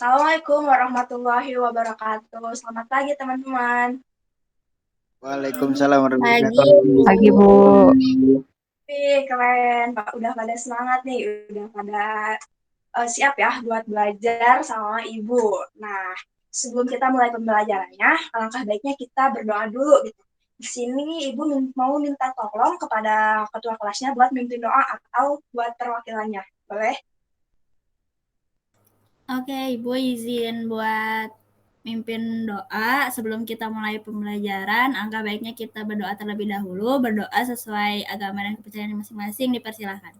Assalamualaikum warahmatullahi wabarakatuh. Selamat pagi teman-teman. Waalaikumsalam warahmatullahi Pagi, Bu. Pagi, Bu. wabarakatuh. Keren, Pak. Udah pada semangat nih, udah pada siap ya buat belajar sama Ibu. Nah, sebelum kita mulai pembelajarannya, alangkah baiknya kita berdoa dulu gitu. Di sini Ibu mau minta tolong kepada ketua kelasnya buat mimpin doa atau buat perwakilannya. Boleh? Oke, Ibu izin buat mimpin doa sebelum kita mulai pembelajaran. Angka baiknya kita berdoa terlebih dahulu, berdoa sesuai agama dan kepercayaan masing-masing, dipersilahkan.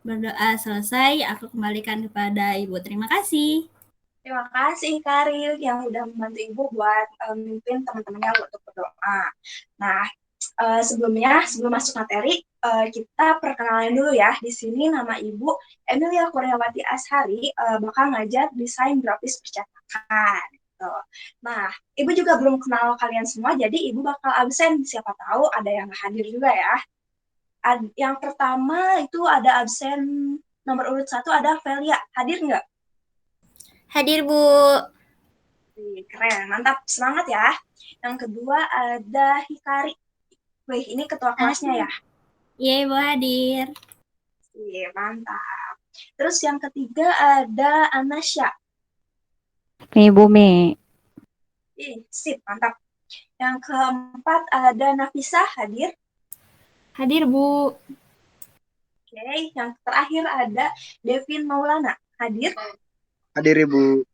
Berdoa selesai, aku kembalikan kepada Ibu. Terima kasih. Terima kasih Karil yang udah membantu Ibu buat memimpin teman-temannya untuk berdoa. Nah, sebelum masuk materi, kita perkenalan dulu ya. Di sini nama Ibu Emilia Kurniawati Ashari bakal ngajar desain grafis percetakan. Gitu. Nah, Ibu juga belum kenal kalian semua, jadi Ibu bakal absen. Siapa tahu ada yang hadir juga ya. Yang pertama itu ada absen nomor urut 1 ada Velia. Hadir nggak? Hadir, Bu. Keren, mantap, semangat ya. Yang kedua ada Hikari. Wih, ini ketua kelasnya ya. Iya, Ibu hadir. Iya, mantap. Terus yang ketiga ada Anasya. Nih, Bumi. Sip, mantap. Yang keempat ada Nafisa, hadir. Hadir, Bu. Oke, yang terakhir ada Devin Maulana, hadir. Hadir Ibu.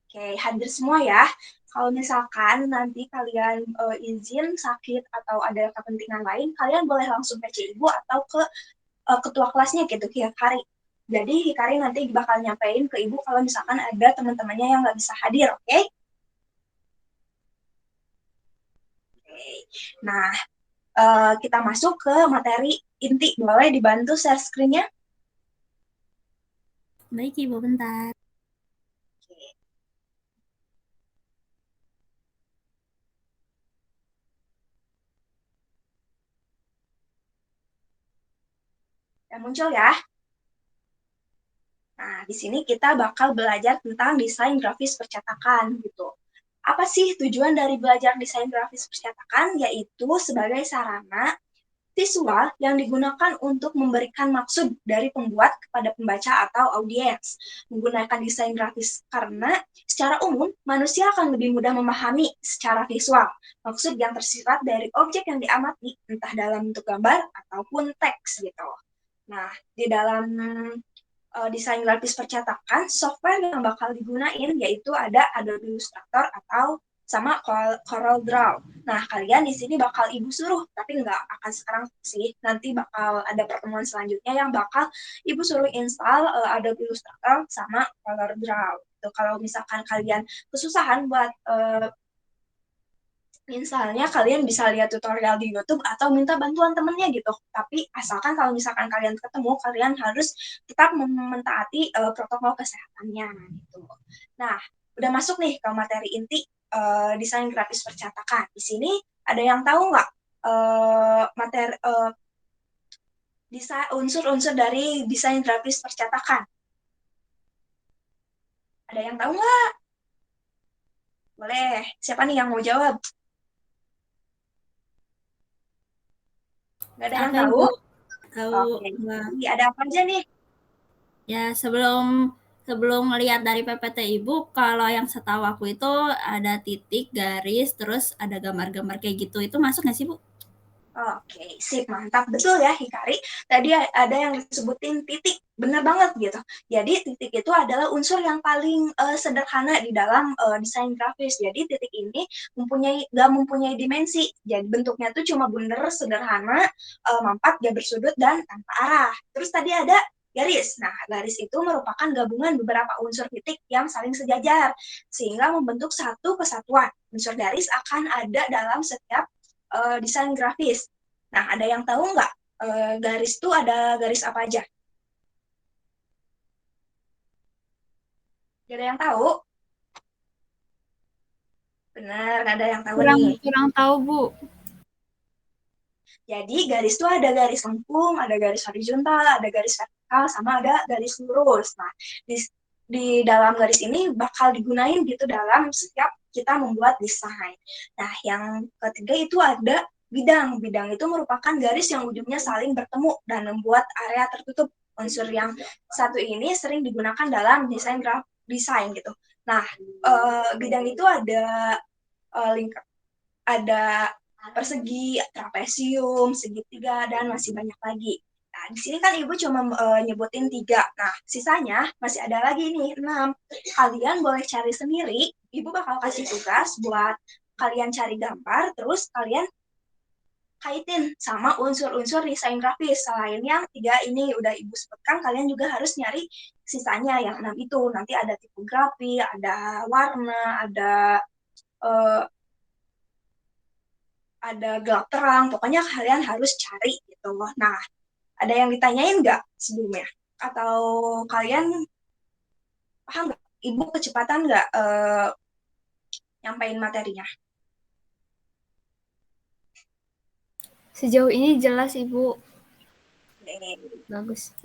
Oke, hadir semua ya. Kalau misalkan nanti kalian izin sakit atau ada kepentingan lain, kalian boleh langsung PC Ibu atau ke ketua kelasnya gitu, Hikari. Jadi Hikari nanti bakal nyampein ke Ibu kalau misalkan ada teman-temannya yang nggak bisa hadir, oke? Okay? Nah, kita masuk ke materi inti. Boleh dibantu share screen-nya? Baik, Ibu, bentar. Yang muncul ya. Nah, di sini kita bakal belajar tentang desain grafis percetakan gitu. Apa sih tujuan dari belajar desain grafis percetakan? Yaitu sebagai sarana visual yang digunakan untuk memberikan maksud dari pembuat kepada pembaca atau audiens. Menggunakan desain grafis karena secara umum manusia akan lebih mudah memahami secara visual maksud yang tersirat dari objek yang diamati, entah dalam bentuk gambar ataupun teks gitu. Nah, di dalam desain grafis percetakan, software yang bakal digunain yaitu ada Adobe Illustrator atau sama Corel Draw. Nah, kalian di sini bakal Ibu suruh, tapi nggak akan sekarang sih. Nanti bakal ada pertemuan selanjutnya yang bakal Ibu suruh install Adobe Illustrator sama Corel Draw. Itu kalau misalkan kalian kesusahan buat misalnya kalian bisa lihat tutorial di YouTube atau minta bantuan temennya gitu. Tapi asalkan kalau misalkan kalian ketemu, kalian harus tetap mentaati protokol kesehatannya gitu. Nah, udah masuk nih ke materi inti desain grafis percetakan. Di sini ada yang tahu nggak materi unsur-unsur dari desain grafis percetakan? Ada yang tahu nggak? Boleh. Siapa nih yang mau jawab? Nggak ada yang tahu? Tahu. Oke. Jadi ada apa aja nih? Ya, sebelum ngelihat dari PPT Ibu, kalau yang setahu aku itu ada titik, garis, terus ada gambar-gambar kayak gitu. Itu masuk nggak sih, Bu? Oke, sip, mantap. Betul ya, Hikari. Tadi ada yang disebutin titik, benar banget gitu. Jadi titik itu adalah unsur yang paling sederhana di dalam desain grafis. Jadi titik ini nggak mempunyai dimensi. Jadi bentuknya tuh cuma bundar, sederhana, mampat, gak bersudut, dan tanpa arah. Terus tadi ada garis. Nah, garis itu merupakan gabungan beberapa unsur titik yang saling sejajar, sehingga membentuk satu kesatuan. Unsur garis akan ada dalam setiap desain grafis. Nah, ada yang tahu nggak garis itu ada garis apa aja? Gak ada yang tahu? Benar, nggak ada yang tahu nih. Kurang tahu, Bu. Jadi garis itu ada garis lengkung, ada garis horizontal, ada garis vertikal, vertikal sama ada garis lurus. Nah, di dalam garis ini bakal digunain gitu dalam setiap kita membuat desain. Nah, yang ketiga itu ada bidang. Bidang itu merupakan garis yang ujungnya saling bertemu dan membuat area tertutup. Unsur yang satu ini sering digunakan dalam desain gitu. Nah, bidang itu ada lingkar, ada persegi, trapesium, segitiga, dan masih banyak lagi. Nah, di sini kan Ibu cuma nyebutin 3. Nah, sisanya masih ada lagi nih, 6. Kalian boleh cari sendiri. Ibu bakal kasih tugas buat kalian cari gambar, terus kalian kaitin sama unsur-unsur desain grafis. Selain yang 3 ini udah Ibu sebutkan, kalian juga harus nyari sisanya yang 6 itu. Nanti ada tipografi, ada warna, uh, ada gelap terang. Pokoknya kalian harus cari gitu loh. Nah, ada yang ditanyain nggak sebelumnya? Atau kalian paham nggak? Ibu kecepatan nggak nyampein materinya? Sejauh ini jelas, Ibu. Bagus.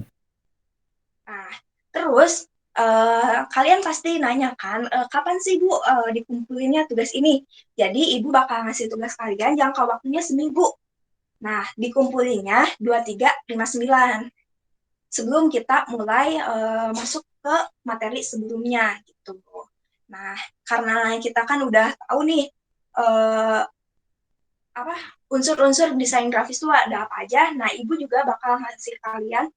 Nah, terus kalian pasti nanya kan, kapan sih Bu dikumpulinnya tugas ini? Jadi Ibu bakal ngasih tugas kalian jangka waktunya seminggu. Nah, dikumpulinnya 2359 sebelum kita mulai masuk ke materi sebelumnya gitu. Nah, karena kita kan udah tahu nih apa unsur-unsur desain grafis itu ada apa aja. Nah, Ibu juga bakal ngasih kalian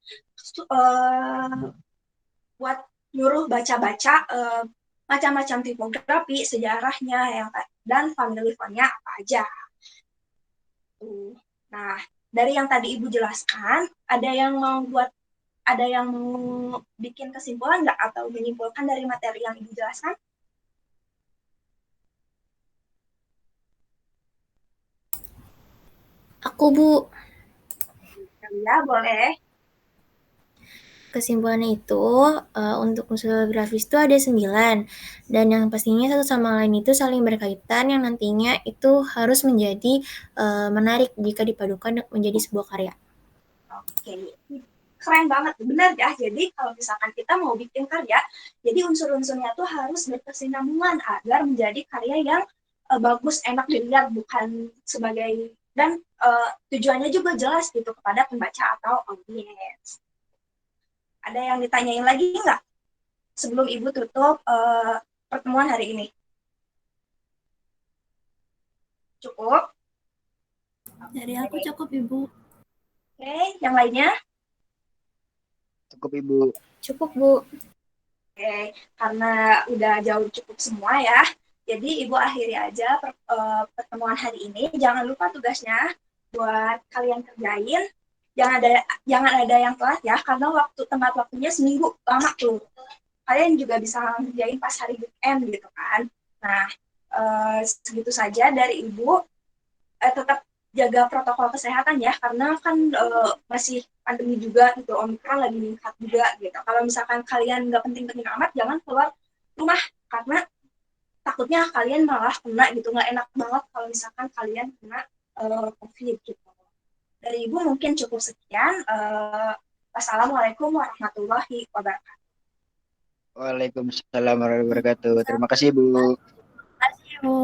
buat nyuruh baca-baca macam-macam tipografi, sejarahnya, dan family font-nya apa aja. Nah, dari yang tadi Ibu jelaskan, ada yang mau bikin kesimpulan nggak atau menyimpulkan dari materi yang Ibu jelaskan? Aku, Bu. Ya, boleh. Kesimpulannya itu, untuk unsur grafis itu ada 9, dan yang pastinya satu sama lain itu saling berkaitan yang nantinya itu harus menjadi menarik jika dipadukan menjadi sebuah karya. Oke, keren banget, benar ya. Jadi kalau misalkan kita mau bikin karya, jadi unsur-unsurnya tuh harus berkesinambungan agar menjadi karya yang bagus, enak dilihat, bukan sebagai dan tujuannya juga jelas gitu kepada pembaca atau audiens. Ada yang ditanyain lagi nggak sebelum Ibu tutup pertemuan hari ini? Cukup? Dari aku cukup, Ibu. Oke, yang lainnya? Cukup Ibu. Cukup, Bu. Oke, karena udah jauh cukup semua ya. Jadi Ibu akhiri aja pertemuan hari ini. Jangan lupa tugasnya buat kalian kerjain. Jangan ada yang telat ya, karena tempat waktunya seminggu lama tuh. Kalian juga bisa kerjain pas hari weekend gitu kan. Nah, segitu saja dari Ibu. Tetap jaga protokol kesehatan ya, karena kan masih pandemi juga gitu, Omikron lagi meningkat juga gitu. Kalau misalkan kalian nggak penting-penting amat, jangan keluar rumah, karena takutnya kalian malah kena gitu, nggak enak banget kalau misalkan kalian kena COVID gitu. Dari Ibu mungkin cukup sekian. Wassalamualaikum warahmatullahi wabarakatuh. Waalaikumsalam warahmatullahi wabarakatuh. Terima kasih, Bu. Terima kasih, Bu.